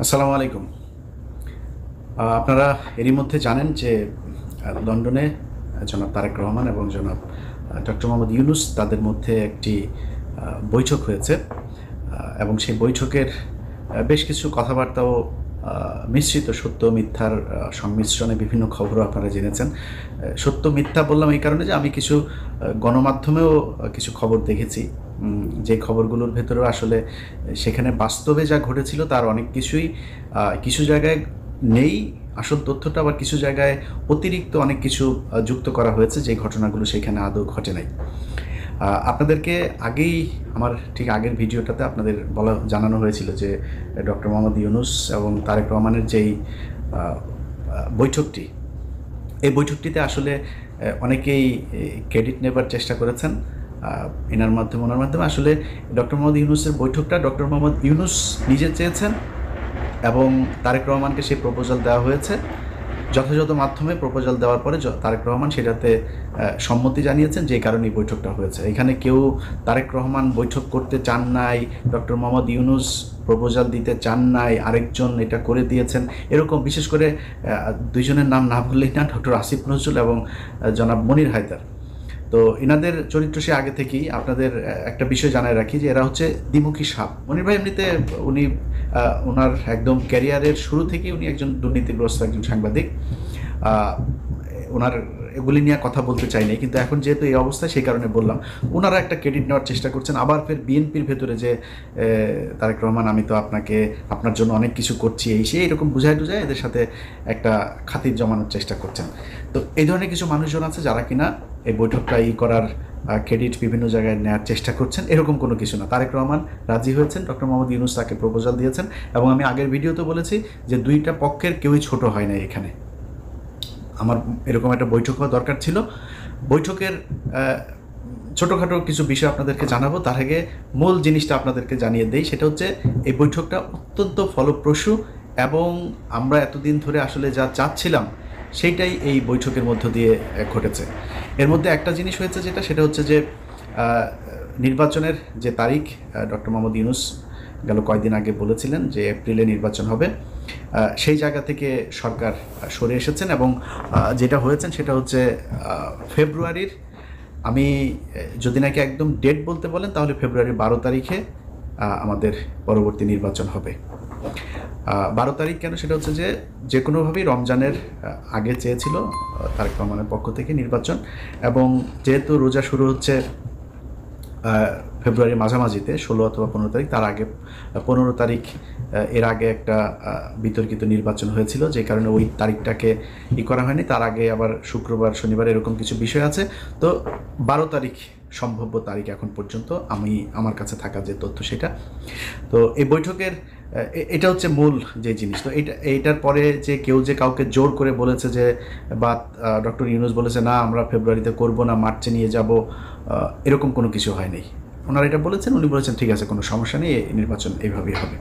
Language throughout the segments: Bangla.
আসসালামু আলাইকুম। আপনারা এরই মধ্যে জানেন যে লন্ডনে জনাব তারেক রহমান এবং জনাব ডক্টর মোহাম্মদ ইউনূস তাদের মধ্যে একটি বৈঠক হয়েছে এবং সেই বৈঠকের বেশ কিছু কথাবার্তাও মিশ্রিত সত্য মিথ্যার সংমিশ্রণে বিভিন্ন খবরও আপনারা জেনেছেন। সত্য মিথ্যা বললাম এই কারণে যে আমি কিছু গণমাধ্যমেও কিছু খবর দেখেছি, যে খবরগুলোর ভেতরেও আসলে সেখানে বাস্তবে যা ঘটেছিল তার অনেক কিছুই কিছু জায়গায় নেই আসল তথ্যটা, আবার কিছু জায়গায় অতিরিক্ত অনেক কিছু যুক্ত করা হয়েছে যে ঘটনাগুলো সেখানে আদৌ ঘটে নাই। আপনাদেরকে আগেই আমার ঠিক আগের ভিডিওটাতে আপনাদের জানানো হয়েছিল যে ডক্টর মোহাম্মদ ইউনূস এবং তারেক রহমানের যেই বৈঠকটি, এই বৈঠকটিতে আসলে অনেকেই ক্রেডিট নেবার চেষ্টা করেছেন ওনার মাধ্যমে। আসলে ডক্টর মোহাম্মদ ইউনূসের বৈঠকটা ডক্টর মোহাম্মদ ইউনূস নিজে চেয়েছেন এবং তারেক রহমানকে সেই প্রপোজাল দেওয়া হয়েছে। যথাযথ মাধ্যমে প্রপোজাল দেওয়ার পরে তারেক রহমান সেটাতে সম্মতি জানিয়েছেন, যে কারণে এই বৈঠকটা হয়েছে। এখানে কেউ তারেক রহমান বৈঠক করতে চান নাই, ডক্টর মোহাম্মদ ইউনূস প্রপোজাল দিতে চান নাই, আরেকজন এটা করে দিয়েছেন, এরকম বিশেষ করে দুইজনের নাম না বললেই না, ডক্টর আসিফ নজরুল এবং জনাব মনির হায়দার। তো এনাদের চরিত্র সে আগে থেকেই আপনাদের একটা বিষয় জানায় রাখি যে এরা হচ্ছে দ্বিমুখী সাপ। মনির ভাই এমনিতে উনি ওনার একদম ক্যারিয়ারের শুরু থেকেই উনি একজন দুর্নীতিগ্রস্ত একজন সাংবাদিক। ওনার এগুলি নিয়ে কথা বলতে চাইনি, কিন্তু এখন যেহেতু এই অবস্থা সেই কারণে বললাম। ওনারা একটা ক্রেডিট নেওয়ার চেষ্টা করছেন, আবার ফের বিএনপির ভেতরে যে তারেক রহমান আমি তো আপনার জন্য অনেক কিছু করছি এই সেই এরকম বুঝায় এদের সাথে একটা খাতির জমানোর চেষ্টা করছেন। তো এই ধরনের কিছু মানুষজন আছে যারা কিনা এই বৈঠকটা করার ক্রেডিট বিভিন্ন জায়গায় নেওয়ার চেষ্টা করছেন। এরকম কোনো কিছু না, তারেক রহমান রাজি হয়েছেন, ডক্টর মোহাম্মদ ইউনূস তাকে প্রপোজাল দিয়েছেন এবং আমি আগের ভিডিওতে বলেছি যে দুইটা পক্ষের কেউই ছোট হয় না। এখানে আমার এরকম একটা বৈঠক হওয়া দরকার ছিল। বৈঠকের ছোটোখাটো কিছু বিষয় আপনাদেরকে জানাবো, তার আগে মূল জিনিসটা আপনাদেরকে জানিয়ে দেই। সেটা হচ্ছে এই বৈঠকটা অত্যন্ত ফলপ্রসূ এবং আমরা এতদিন ধরে আসলে যা চাচ্ছিলাম সেইটাই এই বৈঠকের মধ্য দিয়ে ঘটেছে। এর মধ্যে একটা জিনিস হয়েছে সেটা হচ্ছে যে নির্বাচনের যে তারিখ ডক্টর মোহাম্মদ ইউনূস গেল কয়েকদিন আগে বলেছিলেন যে এপ্রিলে নির্বাচন হবে, সেই জায়গা থেকে সরকার সরে এসেছেন এবং যেটা হয়েছেন সেটা হচ্ছে ফেব্রুয়ারির, আমি যদি নাকি একদম ডেট বলতে বলেন তাহলে ফেব্রুয়ারির 12 তারিখে আমাদের পরবর্তী নির্বাচন হবে। 12 তারিখ কেন, সেটা হচ্ছে যে কোনোভাবেই রমজানের আগে চেয়েছিল তারেক রহমানের পক্ষ থেকে নির্বাচন, এবং যেহেতু রোজা শুরু হচ্ছে ফেব্রুয়ারির মাঝামাঝিতে 16 অথবা 15 তারিখ, তার আগে 15 তারিখ এর আগে একটা বিতর্কিত নির্বাচন হয়েছিল, যে কারণে ওই তারিখটাকে করা হয়নি। তার আগে আবার শুক্রবার শনিবার এরকম কিছু বিষয় আছে। তো 12 তারিখ সম্ভাব্য তারিখ এখন পর্যন্ত আমার কাছে থাকা যে তথ্য সেটা। তো এই বৈঠকের এটা হচ্ছে মূল যে জিনিস। তো এইটার পরে যে কেউ যে কাউকে জোর করে বলেছে যে, বা ডক্টর ইউনূস বলেছে না আমরা ফেব্রুয়ারিতে করব না, মার্চে নিয়ে যাব, এরকম কোনো কিছু হয়নি। ওনারা এটা বলেছেন, উনি বলেছেন ঠিক আছে কোনো সমস্যা নেই, এই নির্বাচন এইভাবেই হবে।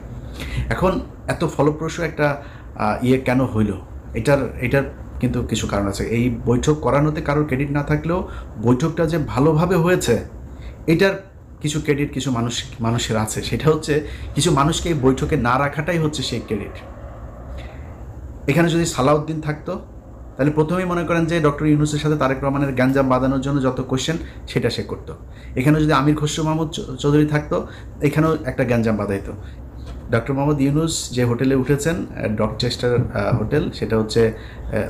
এখন এত ফলপ্রসূ একটা কেন হইল, এটার কিন্তু কিছু কারণ আছে। এই বৈঠক করানোতে কারোর ক্রেডিট না থাকলেও বৈঠকটা যে ভালোভাবে হয়েছে এটার কিছু ক্রেডিট কিছু মানুষের আছে। সেটা হচ্ছে কিছু মানুষকে এই বৈঠকে না রাখাটাই হচ্ছে সেই ক্রেডিট। এখানে যদি সালাউদ্দিন থাকতো তাহলে প্রথমেই মনে করেন যে ডক্টর ইউনূসের সাথে তারেক রহমানের গ্যাঞ্জাম বাঁধানোর জন্য যত কোশ্চেন সেটা সে করতো। এখানে যদি আমির খসরু মাহমুদ চৌধুরী থাকতো, এখানেও একটা গ্যাঞ্জাম বাঁধাইতো। ডক্টর মোহাম্মদ ইউনূস যে হোটেলে উঠেছেন, ডকচেস্টার হোটেল, সেটা হচ্ছে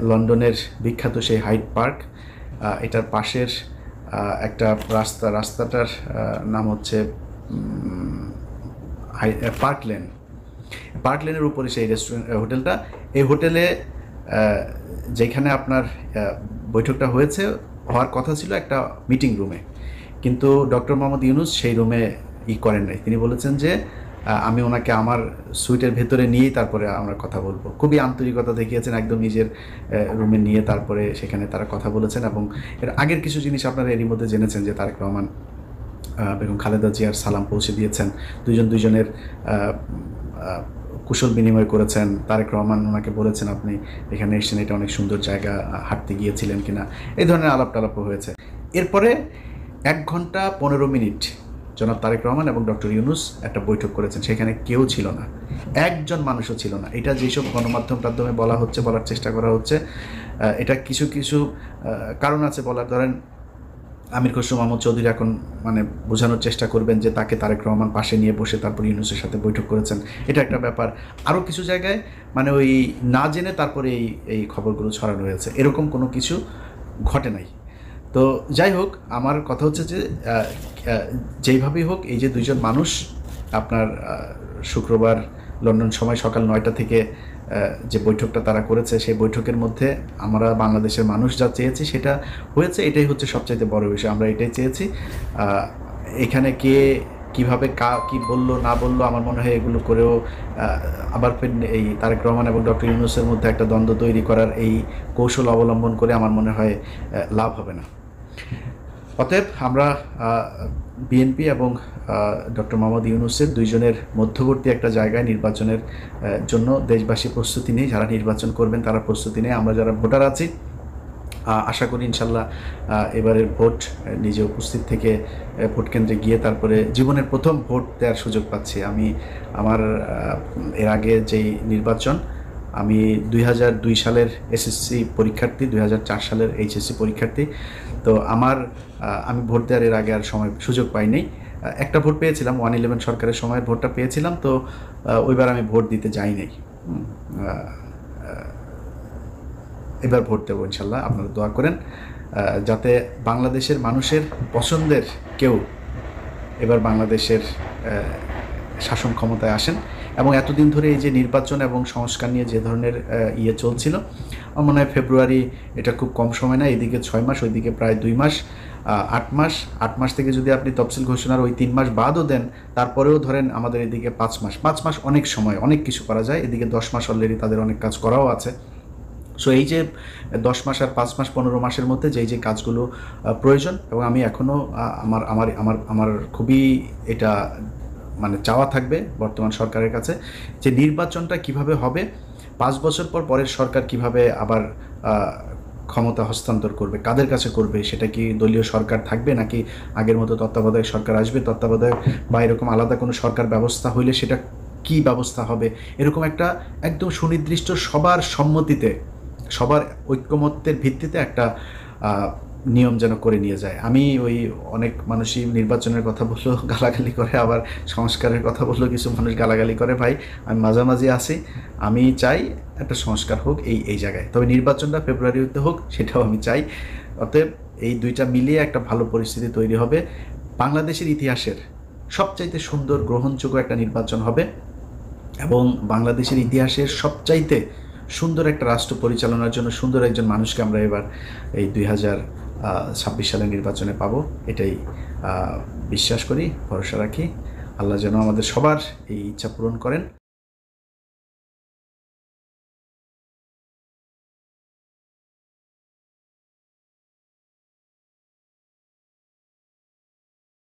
লন্ডনের বিখ্যাত সেই হাইড পার্ক, এটার পাশের একটা রাস্তাটার নাম হচ্ছে পার্ক লেনের উপরে সেই হোটেলটা। এই হোটেলে যেখানে আপনার বৈঠকটা হওয়ার কথা ছিল একটা মিটিং রুমে, কিন্তু ডক্টর মোহাম্মদ ইউনূস সেই রুমে করেন নাই। তিনি বলেছেন যে আমি ওনাকে আমার সুইটের ভেতরে নিয়েই তারপরে আমরা কথা বলবো। খুবই আন্তরিকতা দেখিয়েছেন, একদম নিজের রুমে নিয়ে তারপরে সেখানে তারা কথা বলেছেন। এবং এর আগের কিছু জিনিস আপনারা এরই মধ্যে জেনেছেন যে তারেক রহমান বেগম খালেদা জিয়ার সালাম পৌঁছে দিয়েছেন, দুজনের কুশল বিনিময় করেছেন। তারেক রহমান ওনাকে বলেছেন আপনি এখানে এসেছেন, এটা অনেক সুন্দর জায়গা, হাঁটতে গিয়েছিলেন কিনা, এই ধরনের আলাপ টালাপও হয়েছে। এরপরে 1 ঘন্টা 15 মিনিট জনাব তারেক রহমান এবং ডক্টর ইউনূস একটা বৈঠক করেছেন, সেখানে কেউ ছিল না, একজন মানুষও ছিল না। এটা যেসব গণমাধ্যমে বলার চেষ্টা করা হচ্ছে, এটা কিছু কিছু কারণ আছে বলার। ধরেন আমির খসরু মাহমুদ চৌধুরী এখন মানে বোঝানোর চেষ্টা করবেন যে তাকে তারেক রহমান পাশে নিয়ে বসে তারপর ইউনূসের সাথে বৈঠক করেছেন, এটা একটা ব্যাপার। আরও কিছু জায়গায় মানে ওই না জেনে তারপরে এই খবরগুলো ছড়ানো হয়েছে, এরকম কোনো কিছু ঘটে নাই। তো যাই হোক, আমার কথা হচ্ছে যে যেইভাবেই হোক, এই যে দুইজন মানুষ আপনার শুক্রবার লন্ডন সময় সকাল 9টা থেকে যে বৈঠকটা তারা করেছে, সেই বৈঠকের মধ্যে আমরা বাংলাদেশের মানুষ যা চেয়েছি সেটা হয়েছে। এটাই হচ্ছে সবচাইতে বড় বিষয়, আমরা এটাই চেয়েছি। এখানে কে কীভাবে কী বললো না বললো, আমার মনে হয় এগুলো করেও আবার ফের এই তারেক রহমান এবং ডক্টর ইউনূসের মধ্যে একটা দ্বন্দ্ব তৈরি করার এই কৌশল অবলম্বন করে আমার মনে হয় লাভ হবে না। অতএব আমরা বিএনপি এবং ডক্টর মোহাম্মদ ইউনূসের দুইজনের মধ্যবর্তী একটা জায়গায় নির্বাচনের জন্য দেশবাসী প্রস্তুতি নেই। যারা নির্বাচন করবেন তারা প্রস্তুতি নেই। আমরা যারা ভোটার আছি আশা করি ইনশাল্লাহ এবারের ভোট নিজে উপস্থিত থেকে ভোট কেন্দ্রে গিয়ে তারপরে জীবনের প্রথম ভোট দেওয়ার সুযোগ পাচ্ছি। আমি আমার এর আগে যেই নির্বাচন, আমি 2002 সালের এসএসসি পরীক্ষার্থী, 2004 সালের এইচএসসি পরীক্ষার্থী। তো আমি ভোট দেওয়ার এর আগে আর সুযোগ পাইনি। একটা ভোট পেয়েছিলাম, 111 সরকারের সময়ের ভোটটা পেয়েছিলাম। তো ওইবার আমি ভোট দিতে যাই নাই। এবার ভোট দেবো ইনশাল্লাহ। আপনারা দোয়া করেন যাতে বাংলাদেশের মানুষের পছন্দের কেউ এবার বাংলাদেশের শাসন ক্ষমতায় আসেন। এবং এতদিন ধরে এই যে নির্বাচন এবং সংস্কার নিয়ে যে ধরনের চলছিল, আমার মনে হয় ফেব্রুয়ারি এটা খুব কম সময় না। এদিকে 6 মাস, ওইদিকে প্রায় 2 মাস, 8 মাস থেকে যদি আপনি তফসিল ঘোষণার ওই 3 মাস বাদও দেন, তারপরেও ধরেন আমাদের এদিকে 5 মাস অনেক সময়, অনেক কিছু করা যায়। এদিকে 10 মাস অলরেডি তাদের অনেক কাজ করাও আছে। সো এই যে 10 মাস আর 5 মাস 15 মাসের মধ্যে যে কাজগুলো প্রয়োজন, এবং আমি এখনও আমার খুবই এটা মানে চাওয়া থাকবে বর্তমান সরকারের কাছে যে নির্বাচনটা কিভাবে হবে, 5 বছর পর পরের সরকার কিভাবে আবার ক্ষমতা হস্তান্তর করবে, কাদের কাছে করবে, সেটা কি দলীয় সরকার থাকবে নাকি আগের মতো তত্ত্বাবধায়ক সরকার আসবে, তত্ত্বাবধায়ক বা এরকম আলাদা কোনো সরকার ব্যবস্থা হইলে সেটা কি ব্যবস্থা হবে, এরকম একটা একদম সুনির্দিষ্ট সবার সম্মতিতে, সবার ঐক্যমত্যের ভিত্তিতে একটা নিয়ম যেন করে নিয়ে যায়। আমি ওই অনেক মানুষই নির্বাচনের কথা বললেও গালাগালি করে, আবার সংস্কারের কথা বললেও কিছু মানুষ গালাগালি করে। ভাই, আমি মাঝামাঝি আছি। আমি চাই একটা সংস্কার হোক এই জায়গায়, তবে নির্বাচনটা ফেব্রুয়ারিতে হোক, সেটাও আমি চাই। অতএব এই দুইটা মিলিয়ে একটা ভালো পরিস্থিতি তৈরি হবে। বাংলাদেশের ইতিহাসের সবচাইতে সুন্দর গ্রহণযোগ্য একটা নির্বাচন হবে, এবং বাংলাদেশের ইতিহাসের সবচাইতে সুন্দর একটা রাষ্ট্র পরিচালনার জন্য সুন্দর একজন মানুষকে আমরা এবার এই 2026 সালের নির্বাচনে পাবো, এটাই বিশ্বাস করি, ভরসা রাখি। আল্লাহ যেন আমাদের সবার এই ইচ্ছা পূরণ করেন।